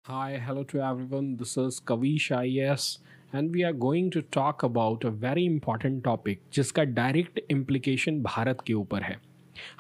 Hi, hello to everyone. This is Kavish IAS, and we are going to talk about a very important topic जिसका direct implication Bharat के ऊपर है।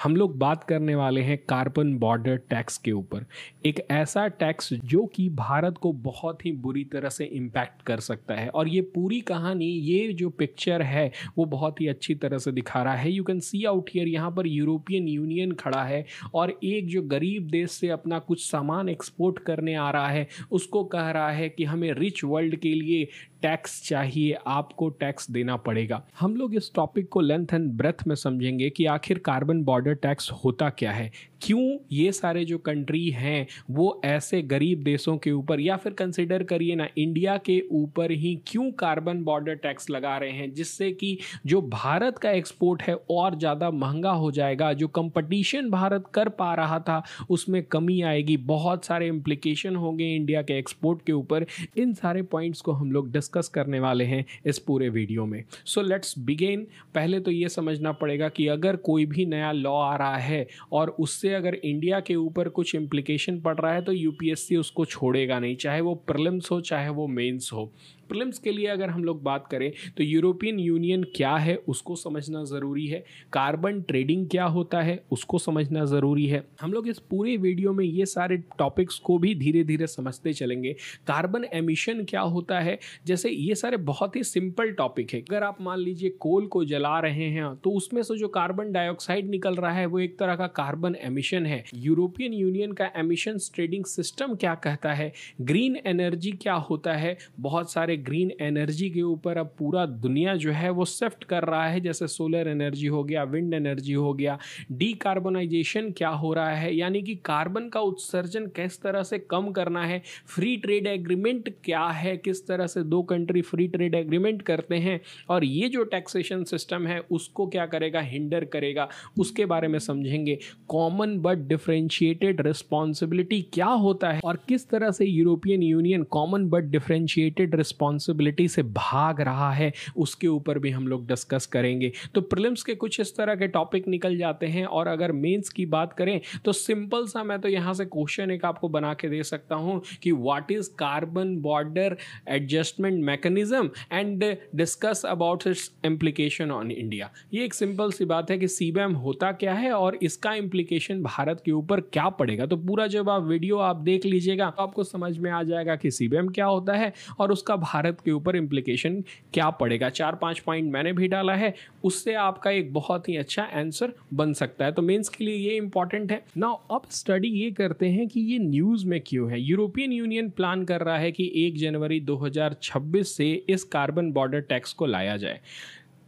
हम लोग बात करने वाले हैं कार्बन बॉर्डर टैक्स के ऊपर। एक ऐसा टैक्स जो कि भारत को बहुत ही बुरी तरह से इम्पैक्ट कर सकता है, और ये पूरी कहानी, ये जो पिक्चर है वो बहुत ही अच्छी तरह से दिखा रहा है। You can see out here, यहाँ पर यूरोपियन यूनियन खड़ा है और एक जो गरीब देश से अपना कुछ सामान एक्सपोर्ट करने आ रहा है उसको कह रहा है कि हमें रिच वर्ल्ड के लिए टैक्स चाहिए, आपको टैक्स देना पड़ेगा। हम लोग इस टॉपिक को लेंथ एंड ब्रेथ में समझेंगे कि आखिर कार्बन बॉर्डर टैक्स होता क्या है, क्यों ये सारे जो कंट्री हैं वो ऐसे गरीब देशों के ऊपर, या फिर कंसिडर करिए ना इंडिया के ऊपर ही क्यों कार्बन बॉर्डर टैक्स लगा रहे हैं, जिससे कि जो भारत का एक्सपोर्ट है और ज़्यादा महंगा हो जाएगा। जो कंपटीशन भारत कर पा रहा था उसमें कमी आएगी, बहुत सारे इम्प्लीकेशन होंगे इंडिया के एक्सपोर्ट के ऊपर। इन सारे पॉइंट्स को हम लोग डिस्कस करने वाले हैं इस पूरे वीडियो में। So let's begin. पहले तो ये समझना पड़ेगा कि अगर कोई भी नया लॉ आ रहा है और उससे अगर इंडिया के ऊपर कुछ इम्प्लीकेशन पड़ रहा है तो यूपीएससी उसको छोड़ेगा नहीं, चाहे वो प्रीलिम्स हो चाहे वो मेंस हो। प्रीलिम्स के लिए अगर हम लोग बात करें तो यूरोपियन यूनियन क्या है उसको समझना ज़रूरी है, कार्बन ट्रेडिंग क्या होता है उसको समझना ज़रूरी है। हम लोग इस पूरे वीडियो में ये सारे टॉपिक्स को भी धीरे धीरे समझते चलेंगे। कार्बन एमिशन क्या होता है, जैसे ये सारे बहुत ही सिंपल टॉपिक है। अगर आप मान लीजिए कोल को जला रहे हैं तो उसमें से जो कार्बन डाइऑक्साइड निकल रहा है वो एक तरह का कार्बन एमिशन है। यूरोपियन यूनियन का एमिशंस ट्रेडिंग सिस्टम क्या कहता है, ग्रीन एनर्जी क्या होता है, बहुत सारे ग्रीन एनर्जी के ऊपर अब पूरा दुनिया जो है वो शिफ्ट कर रहा है, जैसे सोलर एनर्जी हो गया, विंड एनर्जी हो गया। डीकार्बोनाइजेशन क्या हो रहा है, यानी कि कार्बन का उत्सर्जन किस तरह से कम करना है। फ्री ट्रेड एग्रीमेंट क्या है, किस तरह से दो कंट्री फ्री ट्रेड एग्रीमेंट करते हैं और ये जो टैक्सेशन सिस्टम है उसको क्या करेगा, हिंडर करेगा, उसके बारे में समझेंगे। कॉमन बट डिफरेंशिएटेड रिस्पॉन्सिबिलिटी क्या होता है और किस तरह से European union common but differentiated responsibility से भाग रहा है, उसके ऊपर भी हम लोग डिस्कस करेंगे। तो प्रीलिम्स के कुछ इस तरह के टॉपिक निकल जाते हैं, और अगर मेंस की बात करें तो सिंपल सा मैं तो यहां से क्वेश्चन एक आपको बना के दे सकता हूं कि what is carbon border adjustment mechanism and discuss about it's implication on India. ये एक सिंपल सी बात है कि सीबैम होता क्या है और इसका इम्प्लीकेशन भारत के ऊपर क्या पड़ेगा। तो पूरा जब आप वीडियो आप देख लीजिएगा तो आपको समझ में आ जाएगा कि सीबैम क्या होता है और उसका भारत के ऊपर इम्प्लीकेशन क्या पड़ेगा। 4-5 पॉइंट मैंने भी डाला है, उससे आपका एक बहुत ही अच्छा आंसर बन सकता है। तो मेंस के लिए ये इंपॉर्टेंट है। नाउ अब स्टडी ये करते हैं कि ये न्यूज़ में क्यों है। यूरोपियन यूनियन प्लान कर रहा है कि 1 जनवरी 2026 से इस कार्बन बॉर्डर टैक्स को लाया जाए,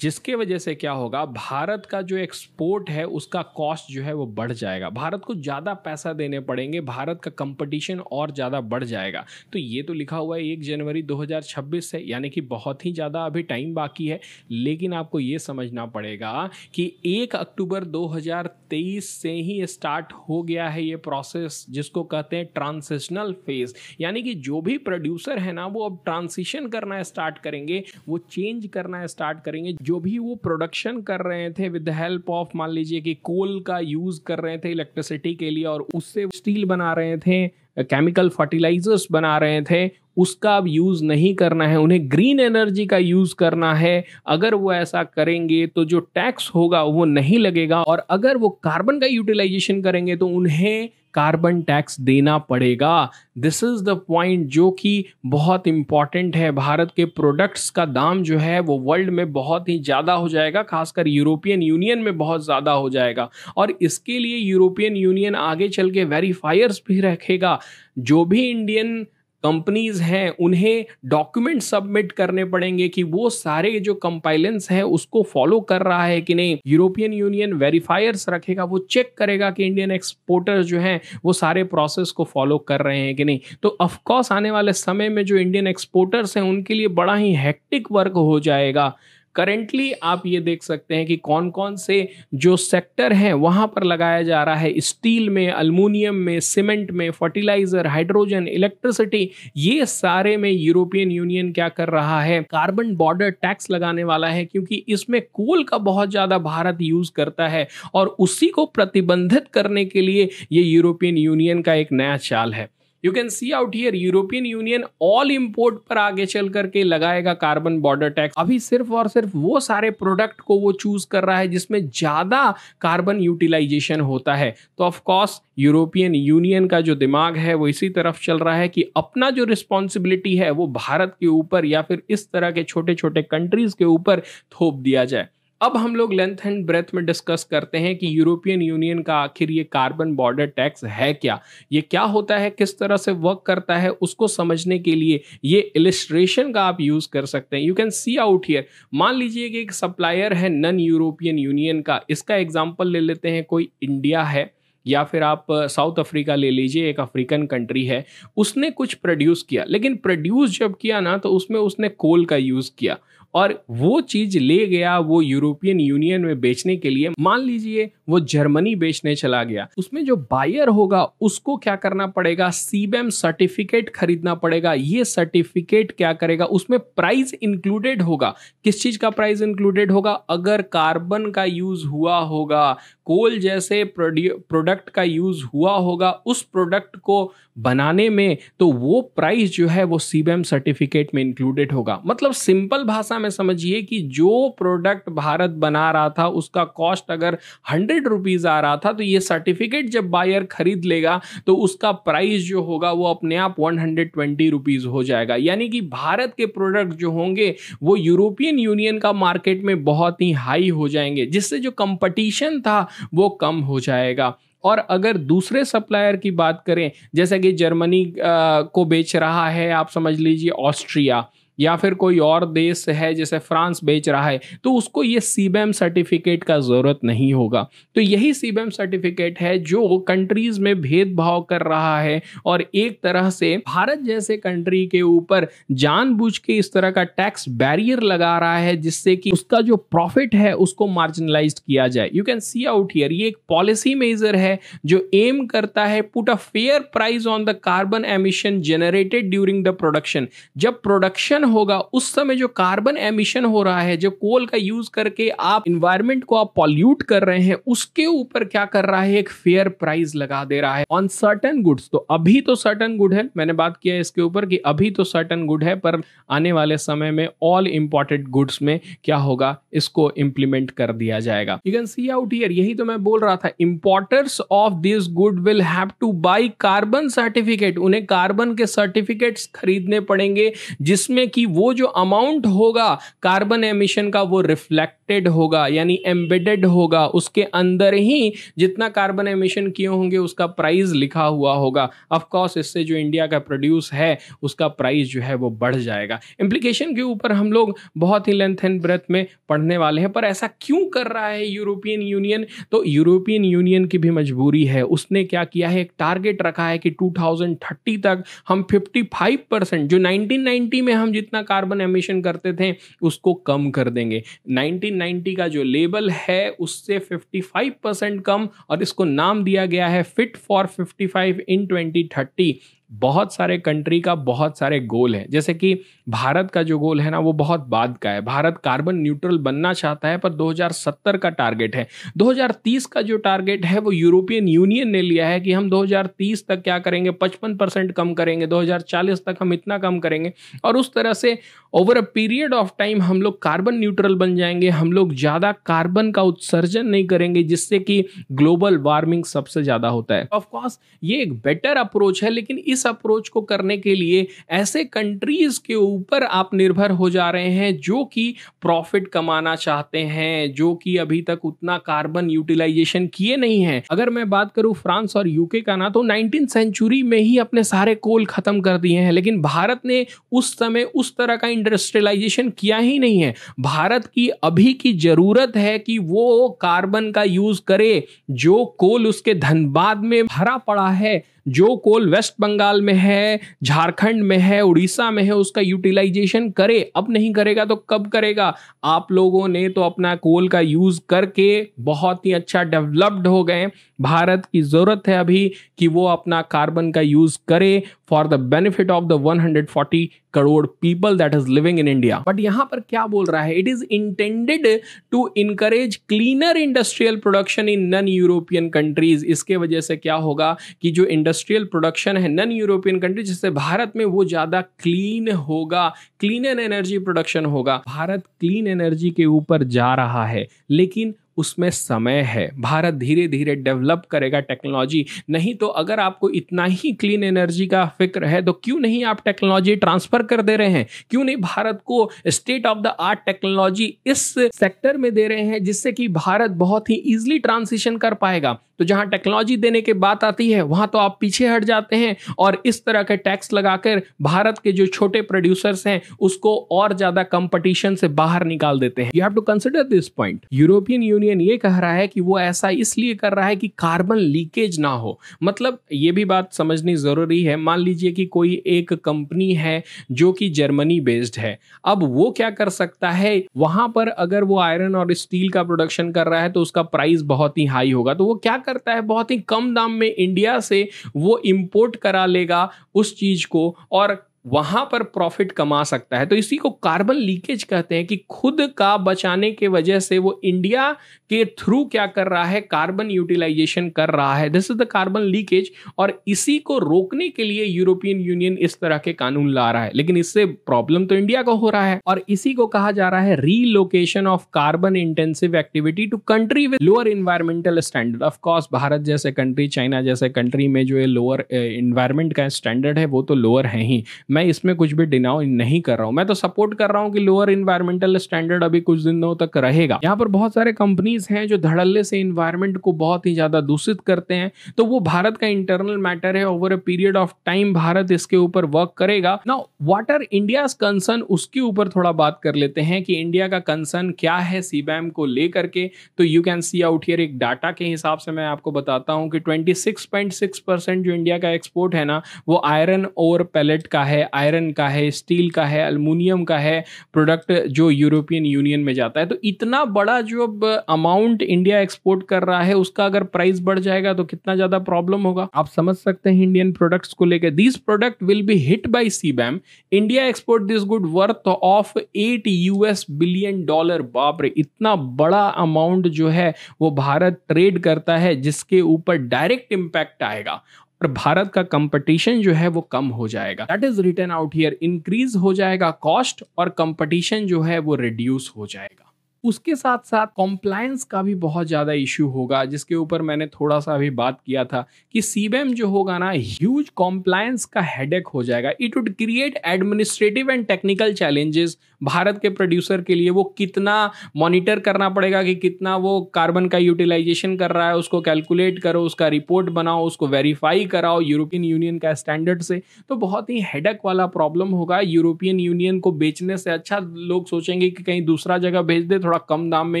जिसके वजह से क्या होगा, भारत का जो एक्सपोर्ट है उसका कॉस्ट जो है वो बढ़ जाएगा, भारत को ज़्यादा पैसा देने पड़ेंगे, भारत का कंपटीशन और ज़्यादा बढ़ जाएगा। तो ये तो लिखा हुआ है 1 जनवरी 2026 से, यानी कि बहुत ही ज़्यादा अभी टाइम बाकी है। लेकिन आपको ये समझना पड़ेगा कि 1 अक्टूबर 2023 से ही स्टार्ट हो गया है ये प्रोसेस, जिसको कहते हैं ट्रांजिशनल फेज, यानी कि जो भी प्रोड्यूसर है ना वो अब ट्रांजिशन करना स्टार्ट करेंगे, वो चेंज करना स्टार्ट करेंगे। जो भी वो प्रोडक्शन कर रहे थे विद हेल्प ऑफ, मान लीजिए कि कोल का यूज कर रहे थे इलेक्ट्रिसिटी के लिए और उससे स्टील बना रहे थे, केमिकल फर्टिलाइजर्स बना रहे थे, उसका अब यूज़ नहीं करना है, उन्हें ग्रीन एनर्जी का यूज़ करना है। अगर वो ऐसा करेंगे तो जो टैक्स होगा वो नहीं लगेगा, और अगर वो कार्बन का यूटिलाइजेशन करेंगे तो उन्हें कार्बन टैक्स देना पड़ेगा। दिस इज द पॉइंट जो कि बहुत इंपॉर्टेंट है। भारत के प्रोडक्ट्स का दाम जो है वो वर्ल्ड में बहुत ही ज़्यादा हो जाएगा, खासकर यूरोपियन यूनियन में बहुत ज़्यादा हो जाएगा, और इसके लिए यूरोपियन यूनियन आगे चल के वेरीफायर्स भी रखेगा। जो भी इंडियन कंपनीज हैं उन्हें डॉक्यूमेंट सबमिट करने पड़ेंगे कि वो सारे जो कंपाइलेंस है उसको फॉलो कर रहा है कि नहीं। यूरोपियन यूनियन वेरीफायर्स रखेगा, वो चेक करेगा कि इंडियन एक्सपोर्टर्स जो हैं वो सारे प्रोसेस को फॉलो कर रहे हैं कि नहीं। तो ऑफ कोर्स आने वाले समय में जो इंडियन एक्सपोर्टर्स हैं उनके लिए बड़ा ही हेक्टिक वर्क हो जाएगा। करेंटली आप ये देख सकते हैं कि कौन कौन से जो सेक्टर हैं वहाँ पर लगाया जा रहा है, स्टील में, अल्मुनियम में, सीमेंट में, फर्टिलाइजर, हाइड्रोजन, इलेक्ट्रिसिटी, ये सारे में यूरोपियन यूनियन क्या कर रहा है, कार्बन बॉर्डर टैक्स लगाने वाला है, क्योंकि इसमें कोल का बहुत ज़्यादा भारत यूज करता है और उसी को प्रतिबंधित करने के लिए ये यूरोपियन यूनियन का एक नया चाल है। You can see out here European union all import पर आगे चल करके लगाएगा कार्बन बॉर्डर टैक्स। अभी सिर्फ और सिर्फ वो सारे प्रोडक्ट को वो चूज कर रहा है जिसमें ज्यादा कार्बन यूटिलाइजेशन होता है। तो ऑफ कोर्स यूरोपियन यूनियन का जो दिमाग है वो इसी तरफ चल रहा है कि अपना जो रिस्पॉन्सिबिलिटी है वो भारत के ऊपर या फिर इस तरह के छोटे छोटे कंट्रीज के ऊपर थोप दिया जाए। अब हम लोग लेंथ एंड ब्रेथ में डिस्कस करते हैं कि यूरोपियन यूनियन का आखिर ये कार्बन बॉर्डर टैक्स है क्या, ये क्या होता है, किस तरह से वर्क करता है। उसको समझने के लिए ये इलिस्ट्रेशन का आप यूज कर सकते हैं। You can see out here, मान लीजिए कि एक सप्लायर है नॉन यूरोपियन यूनियन का। इसका एग्जांपल ले लेते हैं, कोई इंडिया है या फिर आप साउथ अफ्रीका ले लीजिए, एक अफ्रीकन कंट्री है। उसने कुछ प्रोड्यूस किया, लेकिन प्रोड्यूस जब किया ना तो उसमें उसने कोल का यूज किया और वो चीज ले गया वो यूरोपियन यूनियन में बेचने के लिए। मान लीजिए वो जर्मनी बेचने चला गया, उसमें जो बायर होगा उसको क्या करना पड़ेगा, सीबेम सर्टिफिकेट खरीदना पड़ेगा। ये सर्टिफिकेट क्या करेगा, उसमें प्राइस इंक्लूडेड होगा। किस चीज का प्राइस इंक्लूडेड होगा, अगर कार्बन का यूज हुआ होगा, कोल जैसे प्रोडक्ट का यूज हुआ होगा उस प्रोडक्ट को बनाने में, तो वो प्राइस जो है वो सीबेम सर्टिफिकेट में इंक्लूडेड होगा। मतलब सिंपल भाषा में समझिए कि जो प्रोडक्ट भारत बना रहा था उसका कॉस्ट अगर 100 रुपीज आ रहा था, तो ये सर्टिफिकेट जब बायर खरीद लेगा तो उसका प्राइस जो होगा वो अपने आप 120 रुपीज हो जाएगा। यानी कि भारत के प्रोडक्ट जो होंगे वो यूरोपियन यूनियन का मार्केट में बहुत ही हाई हो जाएंगे, जिससे जो कंपटीशन था वो कम हो जाएगा। और अगर दूसरे सप्लायर की बात करें, जैसे कि जर्मनी को बेच रहा है, आप समझ लीजिए ऑस्ट्रिया, या फिर कोई और देश है जैसे फ्रांस बेच रहा है, तो उसको ये सीबेम सर्टिफिकेट का जरूरत नहीं होगा। तो यही सीबेम सर्टिफिकेट है जो कंट्रीज में भेदभाव कर रहा है और एक तरह से भारत जैसे कंट्री के ऊपर जानबूझ के इस तरह का टैक्स बैरियर लगा रहा है, जिससे कि उसका जो प्रॉफिट है उसको मार्जिनलाइज किया जाए। You can see out here, ये एक पॉलिसी मेजर है जो एम करता है put a fair price on the carbon emission generated during the production. जब प्रोडक्शन होगा उस समय जो कार्बन एमिशन हो रहा है, जो कोल का यूज करके आप इन्वायरमेंट को आप पॉल्यूट कर रहे हैं, उसके ऊपर क्या कर रहा है, एक फेयर प्राइस लगा दे रहा है ऑन सर्टेन गुड्स। तो अभी तो सर्टेन गुड है, मैंने बात किया इसके ऊपर कि अभी तो सर्टेन गुड है, पर आने वाले समय में ऑल इंपोर्टेड गुड्स में क्या होगा, इसको इंप्लीमेंट कर दिया जाएगा। You can see out here, यही तो मैं बोल रहा था, importers of this good will have to buy carbon certificate. उन्हें कार्बन के सर्टिफिकेट्स खरीदने पड़ेंगे जिसमें कि वो जो अमाउंट होगा कार्बन एमिशन का वो रिफ्लेक्टेड होगा, यानी एम्बेडेड होगा। उसके अंदर ही जितना कार्बन एमिशन किए होंगे उसका प्राइस लिखा हुआ होगा। ऑफ कोर्स इससे जो इंडिया का प्रोड्यूस है उसका प्राइस जो है वो बढ़ जाएगा। इंप्लीकेशन के ऊपर हम लोग बहुत ही लेंथ एंड ब्रेथ में पढ़ने वाले हैं, पर ऐसा क्यों कर रहा है यूरोपियन यूनियन? तो यूरोपियन यूनियन की भी मजबूरी है। उसने क्या किया है, एक टारगेट रखा है कि 2030 तक हम 55% जो 1990 में हम जितना कार्बन एमिशन करते थे उसको कम कर देंगे। 1990 का जो लेवल है उससे 55% कम, और इसको नाम दिया गया है फिट फॉर 55 इन 2030। बहुत सारे कंट्री का बहुत सारे गोल है, जैसे कि भारत का जो गोल है ना वो बहुत बाद का है। भारत कार्बन न्यूट्रल बनना चाहता है, पर 2070 का टारगेट है। 2030 का जो टारगेट है वो यूरोपियन यूनियन ने लिया है कि हम 2030 तक क्या करेंगे, 55% कम करेंगे, 2040 तक हम इतना कम करेंगे, और उस तरह से over a period of time हम लोग कार्बन न्यूट्रल बन जाएंगे। हम लोग ज्यादा कार्बन का उत्सर्जन नहीं करेंगे, जिससे कि ग्लोबल वार्मिंग सबसे ज्यादा होता है। ऑफ कोर्स ये एक बेटर अप्रोच है, लेकिन इस अप्रोच को करने के लिए ऐसे कंट्रीज के ऊपर आप निर्भर हो जा रहे हैं जो कि प्रॉफिट कमाना चाहते हैं, जो कि अभी तक उतना कार्बन यूटिलाइजेशन किए नहीं है। अगर मैं बात करूं फ्रांस और यूके का ना, तो 19th सेंचुरी में ही अपने सारे कोल खत्म कर दिए हैं, लेकिन भारत ने उस समय उस तरह का इंडस्ट्रियलाइजेशन किया ही नहीं है। भारत की अभी की जरूरत है कि वो कार्बन का यूज करे। जो कोल उसके धनबाद में भरा पड़ा है, जो कोल वेस्ट बंगाल में है, झारखंड में है, उड़ीसा में है, उसका यूटिलाइजेशन करे। अब नहीं करेगा तो कब करेगा? आप लोगों ने तो अपना कोल का यूज करके बहुत ही अच्छा डेवलप्ड हो गए। भारत की जरूरत है अभी कि वो अपना कार्बन का यूज करे for the benefit of the 140 crore people that is living in India. But यहां पर क्या बोल रहा है, it is intended to encourage cleaner industrial production in non European countries. इसके वजह से क्या होगा कि जो इंडस्ट्रियल प्रोडक्शन है नॉन यूरोपियन कंट्रीज जैसे भारत में वो ज्यादा क्लीन होगा, क्लीन एनर्जी प्रोडक्शन होगा। भारत क्लीन एनर्जी के ऊपर जा रहा है, लेकिन उसमें समय है। भारत धीरे धीरे डेवलप करेगा टेक्नोलॉजी। नहीं तो अगर आपको इतना ही क्लीन एनर्जी का फिक्र है तो क्यों नहीं आप टेक्नोलॉजी ट्रांसफर कर दे रहे हैं, क्यों नहीं भारत को state of the art technology इस सेक्टर में दे रहे हैं, जिससे कि भारत बहुत ही इजीली ट्रांजिशन कर पाएगा। तो जहां टेक्नोलॉजी देने की बात आती है वहां तो आप पीछे हट जाते हैं और इस तरह के टैक्स लगाकर भारत के जो छोटे प्रोड्यूसर्स हैं उसको और ज्यादा कंपटीशन से बाहर निकाल देते हैं। You have to consider this point. European Union ये कह रहा है कि वो ऐसा इसलिए कर रहा है कि कार्बन लीकेज ना हो। मतलब ये भी बात समझनी जरूरी है। मान लीजिए कि कोई एक कंपनी है जो कि जर्मनी बेस्ड है, अब वो क्या कर सकता है, वहां पर अगर वो आयरन और स्टील का प्रोडक्शन कर रहा है तो उसका प्राइस बहुत ही हाई होगा, तो वो क्या करता है, बहुत ही कम दाम में इंडिया से वो इंपोर्ट करा लेगा उस चीज को और वहां पर प्रॉफिट कमा सकता है। तो इसी को कार्बन लीकेज कहते हैं कि खुद का बचाने के वजह से वो इंडिया के थ्रू क्या कर रहा है, कार्बन यूटिलाइजेशन कर रहा है। This is the carbon leakage. और इसी को रोकने के लिए यूरोपियन यूनियन इस तरह के कानून ला रहा है, लेकिन इससे प्रॉब्लम तो इंडिया को हो रहा है। और इसी को कहा जा रहा है relocation of carbon intensive activity to country with lower environmental standard. Of course Bharat जैसे कंट्री, चाइना जैसे कंट्री में जो है लोअर इन्वायरमेंट का स्टैंडर्ड है वो तो लोअर है ही, मैं इसमें कुछ भी डिनाउ नहीं कर रहा हूं। मैं तो सपोर्ट कर रहा हूं कि लोअर इन्वायरमेंटल स्टैंडर्ड अभी कुछ दिनों तक रहेगा। यहां पर बहुत सारे कंपनीज हैं जो धड़ल्ले से इन्वायरमेंट को बहुत ही ज्यादा दूषित करते हैं, तो वो भारत का इंटरनल मैटर है। Over a period of time Bharat इसके ऊपर वर्क करेगा। Now what are India's concern, उसके ऊपर थोड़ा बात कर लेते हैं कि इंडिया का कंसर्न क्या है सीबैम को लेकर के। तो you can see out here, एक डाटा के हिसाब से मैं आपको बताता हूं कि 26.6% जो इंडिया का एक्सपोर्ट है ना वो आयरन और पैलेट का है, आयरन का है, स्टील का है, एल्युमिनियम का है प्रोडक्ट जो यूरोपियन यूनियन में जाता है। तो इतना बड़ा जो अमाउंट इंडिया एक्सपोर्ट कर रहा है उसका अगर प्राइस बढ़ जाएगा तो कितना ज्यादा प्रॉब्लम होगा, आप समझ सकते हैं इंडियन प्रोडक्ट्स को लेकर। This product will be hit by CBAM. India export this good worth of $8 billion. बाप रे, इतना बड़ा अमाउंट जो है वो भारत ट्रेड करता है, जिसके ऊपर डायरेक्ट इंपैक्ट आएगा और भारत का कंपटीशन जो है वो कम हो जाएगा। That is written out here, increase हो जाएगा कॉस्ट और कंपटीशन जो है वो रिड्यूस हो जाएगा। उसके साथ साथ कॉम्प्लायंस का भी बहुत ज़्यादा इश्यू होगा, जिसके ऊपर मैंने थोड़ा सा अभी बात किया था कि सीबैम जो होगा ना ह्यूज कॉम्प्लायंस का हेडेक हो जाएगा। It would create administrative and technical challenges. Bharat के प्रोड्यूसर के लिए वो कितना मॉनिटर करना पड़ेगा कि कितना वो कार्बन का यूटिलाइजेशन कर रहा है, उसको कैलकुलेट करो, उसका रिपोर्ट बनाओ, उसको वेरीफाई कराओ यूरोपियन यूनियन का स्टैंडर्ड से। तो बहुत ही हेडेक वाला प्रॉब्लम होगा। यूरोपियन यूनियन को बेचने से अच्छा लोग सोचेंगे कि कहीं दूसरा जगह भेज दे, थोड़ा कम दाम में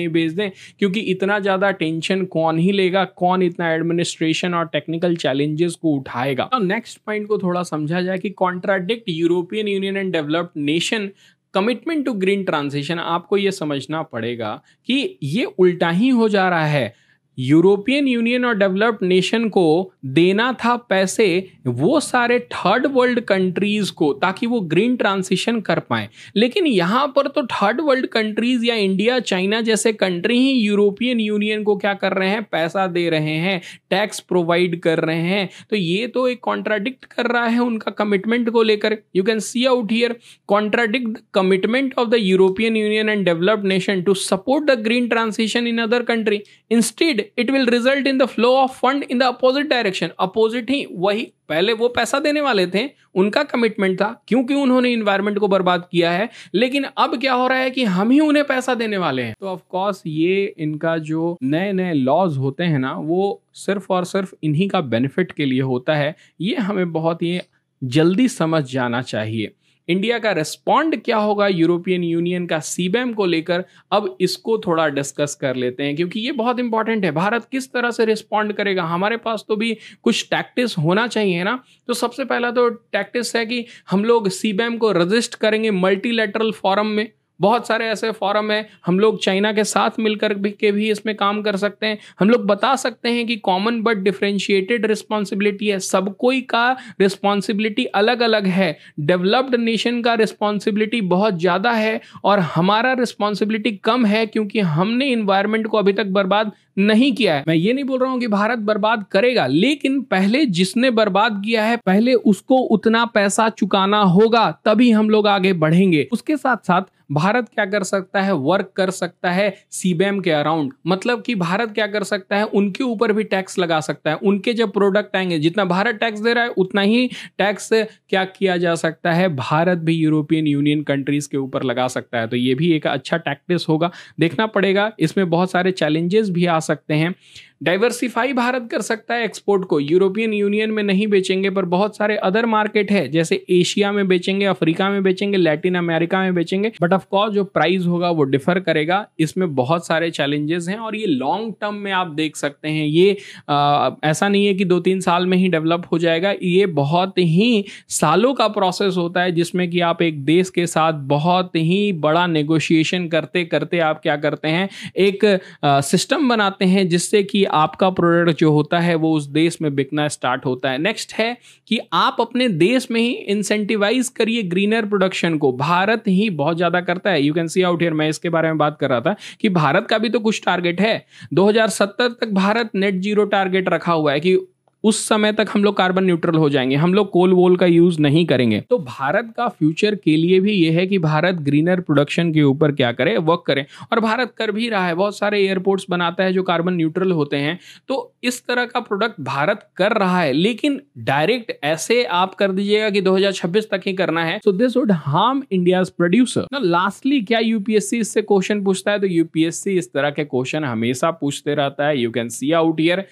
ही बेच दें, क्योंकि इतना ज़्यादा टेंशन कौन ही लेगा, कौन इतना एडमिनिस्ट्रेशन और टेक्निकल चैलेंजेस को उठाएगा। तो नेक्स्ट पॉइंट को थोड़ा समझा जाए कि contradict European Union and developed nation commitment to green transition. आपको यह समझना पड़ेगा कि ये उल्टा ही हो जा रहा है। यूरोपियन यूनियन और डेवलप्ड नेशन को देना था पैसे वो सारे थर्ड वर्ल्ड कंट्रीज को, ताकि वो ग्रीन ट्रांजिशन कर पाए, लेकिन यहां पर तो थर्ड वर्ल्ड कंट्रीज या इंडिया, चाइना जैसे कंट्री ही यूरोपियन यूनियन को क्या कर रहे हैं, पैसा दे रहे हैं, टैक्स प्रोवाइड कर रहे हैं। तो ये तो एक कॉन्ट्राडिक्ट कर रहा है उनका कमिटमेंट को लेकर। You can see out here, contradict the commitment of the European Union and developed nation to support the green transition in other country. Instead it will result in the flow of fund in the opposite direction। Opposite ही, वही पहले वो पैसा देने वाले थे, उनका commitment था क्योंकि उन्होंने इन्वायरमेंट को बर्बाद किया है, लेकिन अब क्या हो रहा है कि हम ही उन्हें पैसा देने वाले हैं। तो ऑफ कोर्स ये इनका जो नए नए लॉज होते हैं ना वो सिर्फ और सिर्फ इन्हीं का बेनिफिट के लिए होता है। ये हमें बहुत ही जल्दी समझ जाना चाहिए। इंडिया का रिस्पॉन्ड क्या होगा यूरोपियन यूनियन का सीबैम को लेकर, अब इसको थोड़ा डिस्कस कर लेते हैं, क्योंकि ये बहुत इंपॉर्टेंट है। भारत किस तरह से रिस्पॉन्ड करेगा, हमारे पास तो भी कुछ टैक्टिस होना चाहिए ना। तो सबसे पहला तो टैक्टिस है कि हम लोग सीबैम को रजिस्ट करेंगे मल्टीलैटरल फोरम में। बहुत सारे ऐसे फॉरम है, हम लोग चाइना के साथ मिलकर भी इसमें काम कर सकते हैं। हम लोग बता सकते हैं कि कॉमन बट डिफरेंशिएटेड रिस्पॉन्सिबिलिटी है, सब कोई का रिस्पॉन्सिबिलिटी अलग अलग है। डेवलप्ड नेशन का रिस्पॉन्सिबिलिटी बहुत ज़्यादा है और हमारा रिस्पॉन्सिबिलिटी कम है, क्योंकि हमने इन्वायरमेंट को अभी तक बर्बाद नहीं किया है। मैं ये नहीं बोल रहा हूं कि भारत बर्बाद करेगा, लेकिन पहले जिसने बर्बाद किया है पहले उसको उतना पैसा चुकाना होगा, तभी हम लोग आगे बढ़ेंगे। उसके साथ साथ भारत क्या कर सकता है, वर्क कर सकता है सीबेम के अराउंड। मतलब कि भारत क्या कर सकता है, उनके ऊपर भी टैक्स लगा सकता है। उनके जब प्रोडक्ट आएंगे, जितना भारत टैक्स दे रहा है उतना ही टैक्स क्या किया जा सकता है, भारत भी यूरोपियन यूनियन कंट्रीज के ऊपर लगा सकता है। तो ये भी एक अच्छा टैक्टिस होगा, देखना पड़ेगा। इसमें बहुत सारे चैलेंजेस भी आ सकते हैं। डाइवर्सिफाई भारत कर सकता है एक्सपोर्ट को, यूरोपियन यूनियन में नहीं बेचेंगे पर बहुत सारे अदर मार्केट है, जैसे एशिया में बेचेंगे, अफ्रीका में बेचेंगे, लैटिन अमेरिका में बेचेंगे। बट ऑफ कोर्स जो प्राइस होगा वो डिफर करेगा। इसमें बहुत सारे चैलेंजेस हैं और ये लॉन्ग टर्म में आप देख सकते हैं। ये ऐसा नहीं है कि 2-3 साल में ही डेवलप हो जाएगा, ये बहुत ही सालों का प्रोसेस होता है, जिसमें कि आप एक देश के साथ बहुत ही बड़ा नेगोशिएशन करते करते आप क्या करते हैं, एक सिस्टम बनाते हैं जिससे कि आपका प्रोडक्ट जो होता है वो उस देश में बिकना स्टार्ट होता है। नेक्स्ट है कि आप अपने देश में ही इंसेंटिवाइज करिए ग्रीनर प्रोडक्शन को। भारत ही बहुत ज्यादा करता है, you can see out here. मैं इसके बारे में बात कर रहा था कि भारत का भी तो कुछ टारगेट है। 2070 तक भारत नेट जीरो टारगेट रखा हुआ है कि उस समय तक हम लोग कार्बन न्यूट्रल हो जाएंगे, हम लोग कोल वोल का यूज नहीं करेंगे। तो भारत का फ्यूचर के लिए भी यह है कि भारत ग्रीनर प्रोडक्शन के ऊपर क्या करे, वर्क करे। और भारत कर भी रहा है, बहुत सारे एयरपोर्ट्स बनाता है जो कार्बन न्यूट्रल होते हैं। तो इस तरह का प्रोडक्ट भारत कर रहा है, लेकिन डायरेक्ट ऐसे आप कर दीजिएगा कि 2026 तक ही करना है, so this would harm India's producer. Now lastly, क्या यूपीएससी इससे क्वेश्चन पूछता है? तो यूपीएससी इस तरह के क्वेश्चन हमेशा पूछते रहता है। You can see out here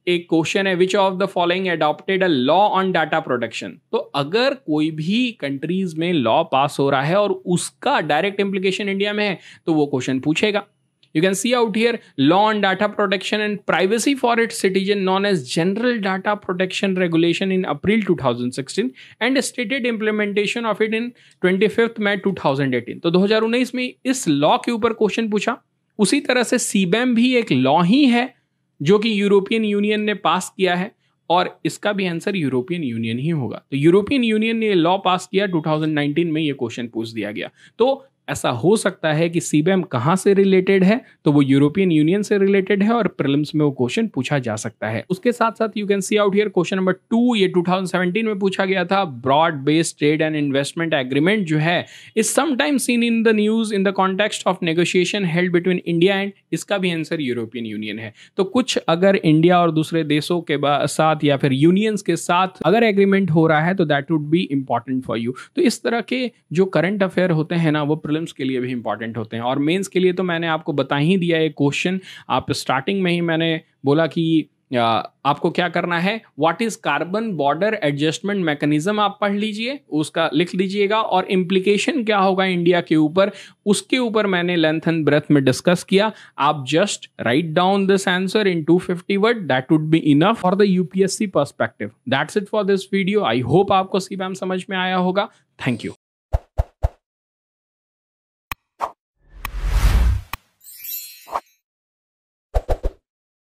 एक क्वेश्चन है, which of the following adopted a law on data protection. तो अगर कोई भी कंट्रीज में लॉ पास हो रहा है और उसका डायरेक्ट इंप्लीकेशन इंडिया में है, तो वो क्वेश्चन पूछेगा। You can see out here, law on data protection and privacy for its citizen known as general data protection regulation in April 2016 and stated implementation of it in 25 May 2018। तो 2019 में इस law के ऊपर question पूछा। उसी तरह से सीबैम भी एक लॉ ही है जो कि यूरोपियन यूनियन ने पास किया है, और इसका भी आंसर यूरोपियन यूनियन ही होगा। तो यूरोपियन यूनियन ने लॉ पास किया, 2019 में ये क्वेश्चन पूछ दिया गया। तो ऐसा हो सकता है कि सीबैम कहां से रिलेटेड है, तो वो यूरोपियन यूनियन से रिलेटेड है और प्रीलिम्स में वो क्वेश्चन पूछा जा सकता है। उसके साथ साथ you can see out here question number 2, ये 2017 में पूछा गया था। Broad based trade and investment agreement जो है is sometime seen in the news in the context of negotiation held between India and, इसका भी आंसर यूरोपियन यूनियन है। तो कुछ अगर इंडिया और दूसरे देशों के साथ या फिर यूनियंस के साथ अगर एग्रीमेंट हो रहा है तो that would be important for you. तो इस तरह के जो करंट अफेयर होते हैं ना, वो प्रीलिम्स के लिए भी इंपॉर्टेंट होते हैं। और मेंस के लिए तो मैंने आपको बता ही दिया एक क्वेश्चन, आप स्टार्टिंग में ही मैंने बोला कि आपको क्या करना है, what is carbon border adjustment mechanism, आप पढ़ लीजिए, उसका लिख लीजिएगा, और इम्प्लीकेशन क्या होगा इंडिया के ऊपर, उसके ऊपर मैंने लेंथ एंड ब्रेथ में डिस्कस किया। आप just write down this answer in 250 word, that would be enough for the UPSC perspective. That's it for this video. I hope आपको सीबैम समझ में आया होगा। Thank you.